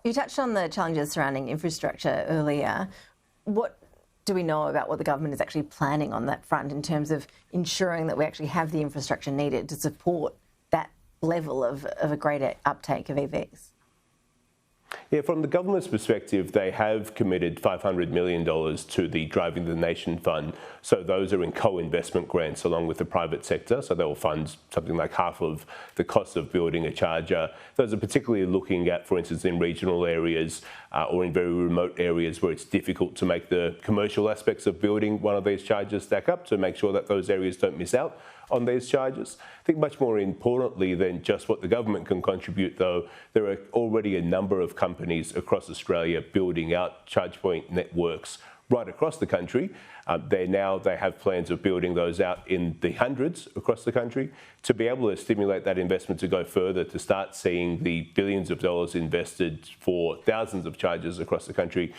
You touched on the challenges surrounding infrastructure earlier. What do we know about what the government is actually planning on that front in terms of ensuring that we actually have the infrastructure needed to support that level of a greater uptake of EVs? Yeah, from the government's perspective, they have committed $500 million to the Driving the Nation Fund. So those are in co-investment grants along with the private sector. So they will fund something like half of the cost of building a charger. Those are particularly looking at, for instance, in regional areas or in very remote areas where it's difficult to make the commercial aspects of building one of these chargers stack up, to make sure that those areas don't miss out on these charges. I think much more importantly than just what the government can contribute, though, there are already a number of companies across Australia building out charge point networks right across the country. They have plans of building those out in the hundreds across the country. To be able to stimulate that investment to go further, to start seeing the billions of dollars invested for thousands of chargers across the country,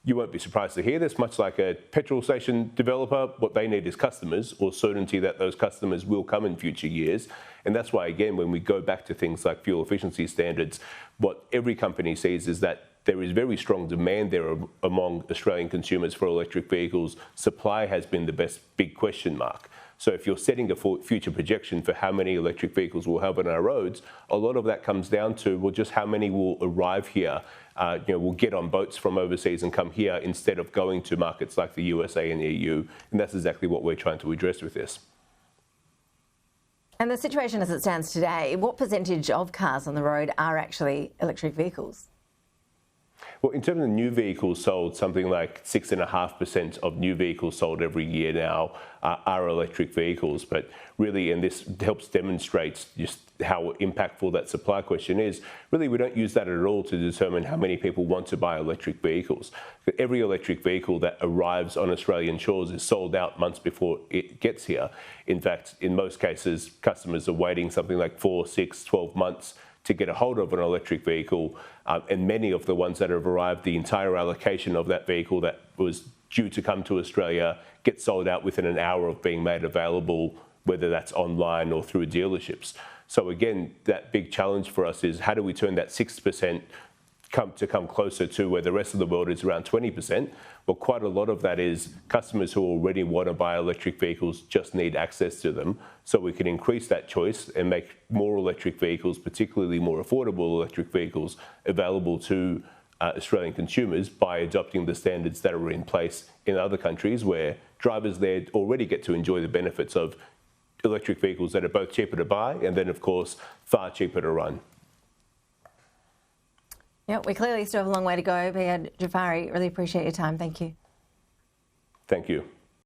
you won't be surprised to hear this. Much like a petrol station developer, what they need is customers, or certainty that those customers will come in future years. And that's why, again, when we go back to things like fuel efficiency standards, what every company sees is that there is very strong demand there among Australian consumers for electric vehicles. Supply has been the big question mark. So if you're setting a future projection for how many electric vehicles we'll have on our roads, a lot of that comes down to, well, just how many will arrive here. Will get on boats from overseas and come here instead of going to markets like the USA and the EU. And that's exactly what we're trying to address with this. And the situation as it stands today, what percentage of cars on the road are actually electric vehicles? Well, in terms of new vehicles sold, something like 6.5% of new vehicles sold every year now are electric vehicles. But really, and this helps demonstrate just how impactful that supply question is, really we don't use that at all to determine how many people want to buy electric vehicles. Every electric vehicle that arrives on Australian shores is sold out months before it gets here. In fact, in most cases, customers are waiting something like 4, 6, 12 months to get a hold of an electric vehicle, and many of the ones that have arrived, the entire allocation of that vehicle that was due to come to Australia gets sold out within an hour of being made available, whether that's online or through dealerships. So again, that big challenge for us is how do we turn that 6% come closer to where the rest of the world is around 20%. Well, quite a lot of that is customers who already want to buy electric vehicles just need access to them. So we can increase that choice and make more electric vehicles, particularly more affordable electric vehicles, available to Australian consumers by adopting the standards that are in place in other countries where drivers there already get to enjoy the benefits of electric vehicles that are both cheaper to buy and then, of course, far cheaper to run. Yeah, we clearly still have a long way to go. Behyad, Jafari, really appreciate your time. Thank you. Thank you.